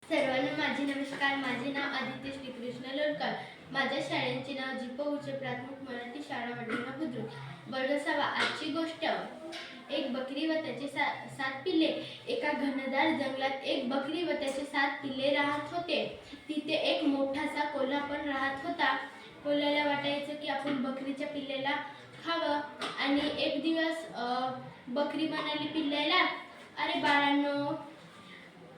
सर्वांना माझे नमस्कार. माझे नाव आदित्य श्रीकृष्ण लोणकर. माझ्या शाळेचे नाव जी.प. उच्च प्राथमिक मराठी शाळा वडिना बुद्रुक. वर्ग 6. आजची गोष्ट. एक बकरी व त्याचे 7 पिल्ले. एका घनदाट जंगलात एक बकरी व त्याचे 7 पिल्ले राहत होते. तिथे एक मोठासा कोल्हा पण राहत होता. कोल्ह्याला वाटायचं की आपण बकरीच्या पिल्लेला खावं. आणि एक दिवस बकरी म्हणाली पिल्ल्याला, अरे बाळांनो,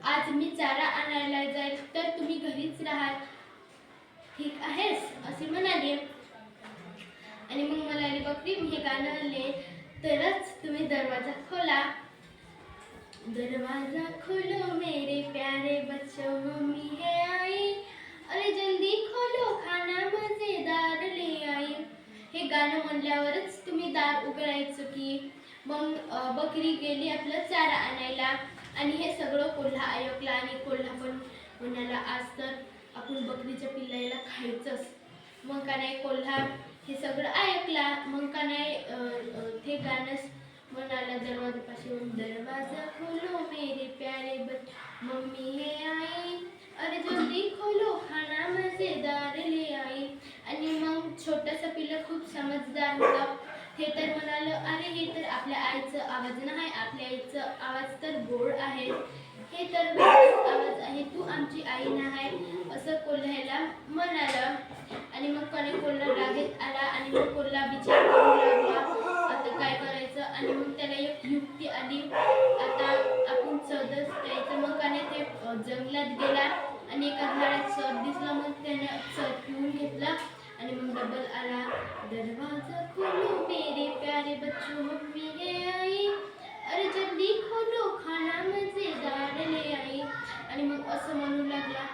आज मी चारा आणायला जाईल तर तुम्ही घरीच राहाल, ठीक आहेस? असे म्हणाले. आणि मग म्हणाली बकरी, मी हे गाणं आले तरच तुम्ही दरवाजा खोला. दरवाजा खोलो मेरे प्यारे बच्चों, मम्मी है आई, अरे जल्दी खोलो खाना मजेदार ले आई. हे गाणं म्हणल्यावरच तुम्ही दार उघडायचं की. मग बकरी गेली आपलं चारा आणायला. आणि हे सगळं कोल्हा ऐकला. आणि कोल्हा पण म्हणाला, आज तर आपण बकरीच्या पिल्लाला खायचंच. मग का नाही कोल्हा हे सगळं ऐकला. मग का नाही ते गाणं म्हणाला दरवाजापाशी येऊन, दरवाजा खोलो मेरे प्यारे बच्चों, मम्मी है आई, अरे जल्दी खोलो खाना मजेदार ले आई. आणि मग छोटंसं पिल्लं खूप समजदार होतं. हे तर म्हणालं, अरे हे तर आपल्या आईचं आवाज नाही, आपल्या आईचं आवाज तर गोड आहे, हे तर आवाज आहे, तू आमची आई नाही, असं कोल्ह्याला म्हणालं. आणि मग कोल्हा रागेत आला. आणि मग कोल्हा विचार करू लागला, आता काय करायचं. आणि मग त्याला एक युक्ती आली, आता आपण चौदस प्यायचं. मग ते जंगलात गेला आणि एका झाडात चढ दिसला. मग त्याने चढ पिऊन घेतला. आणि मग डबल आला, दरवाजा खोलो मेरे प्यारे बच्चों, मम्मी है आई, अरे जल्दी खोलो खाना मजेदार ले आई. आणि मग असं म्हणू लागला,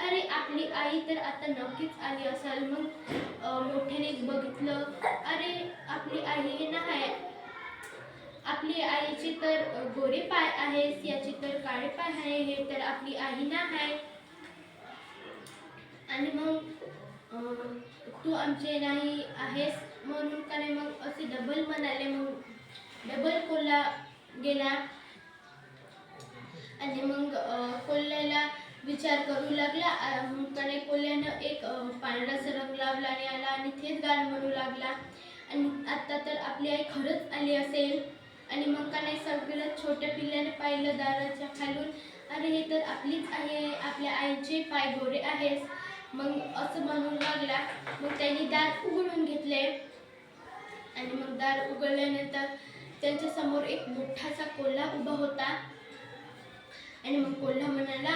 अरे आपली आई तर आता नक्कीच आली असेल. मग मोठ्याने बघितलं, अरे आपली आई हे नाही, आपली आईचे तर गोरे पाय आहेत, याचे तर काळे पाय आहे, हे तर आपली आई नाही. आणि मग तू आमचे नाही आहेस म्हणून का नाही मग असे डबल म्हणाले. मग डबल कोल्हा गेला. आणि मग कोल्ह्याला विचार करू लागला. मग का नाही कोल्ह्यानं एक पांढरासा रंग लावला आणि आला आणि तेच गाणं म्हणू लागला. आणि आता तर आपली आई खरंच आली असेल. आणि मग का नाही सगळं छोट्या पिल्ल्याने पाहिलं दाराच्या खालून, अरे हे तर आपलीच आई आहे, आपल्या आईचे पाय गोरे आहेत. मग असं म्हणू लागला. मग त्यांनी दार उघडून घेतले. आणि मग दार उघडल्यानंतर त्यांच्या समोर एक मोठासा कोल्हा उभा होता. आणि मग कोल्हा म्हणाला,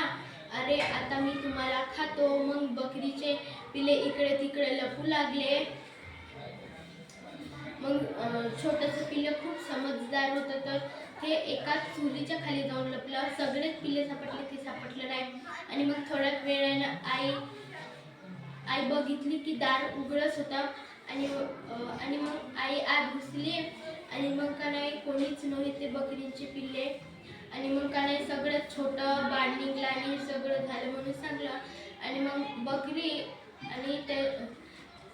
अरे आता मी तुम्हाला खातो. मग बकरीचे पिले इकडे तिकडे लपू लागले. मग छोटंसं पिल्लं खूप समजदार होतं, तर ते एका चुलीच्या खाली जाऊन लपलं. सगळेच पिल्ले सापडले, ते सापडलं नाही. आणि मग थोड्या वेळानं आई बघितली की दार उघडच होतं. आणि मग आई आत घुसली. आणि मग का नाही कोणीच नव्हते बकरीचे पिल्ले. आणि मग का नाही सगळं छोटं बाळ निघलं आणि सगळं झालं म्हणून सांगलं. आणि मग बकरी आणि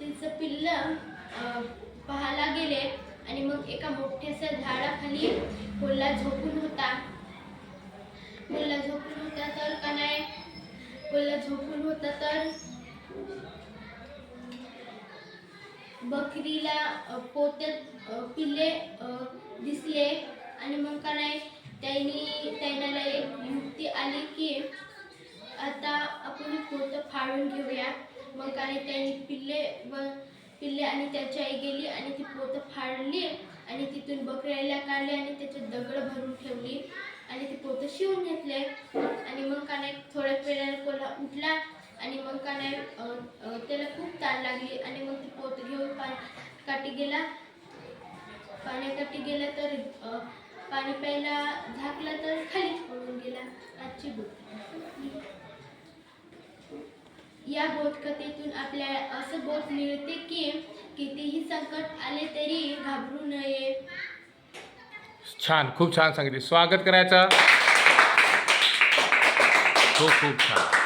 तिचं पिल्लं पाहायला गेले. आणि मग एका मोठ्याशा झाडाखाली कोल्हा झोपून होता. तर बकरीला पोत्यात पिल्ले दिसले. आणि मग का नाही त्यांना एक युक्ती आली की आता आपण पोतं फाडून घेऊया. मग का नाही त्यांनी पिल्ले आणि त्याची आई गेली आणि ती पोतं फाडली. आणि तिथून बकरीला काढले आणि त्याच्यात दगड भरून ठेवली. आणि ते पोतं शिवून घेतले. आणि मग का नाही थोड्या वेळाने कोल्हा उठला. आणि मग का नाही त्याला खूप ताण लागली. आणि मग ती पोतं घेऊन पाण्याकाठी गेला. तर पाणी प्यायला झाकला तर खालीच पडून गेला. आजची बोध. या बोधकथेतून आपल्याला असं बोध मिळते की कितीही संकट आले तरी घाबरू नये. छान, खूप छान सांगितले. स्वागत करायचं. खूप खूप छान.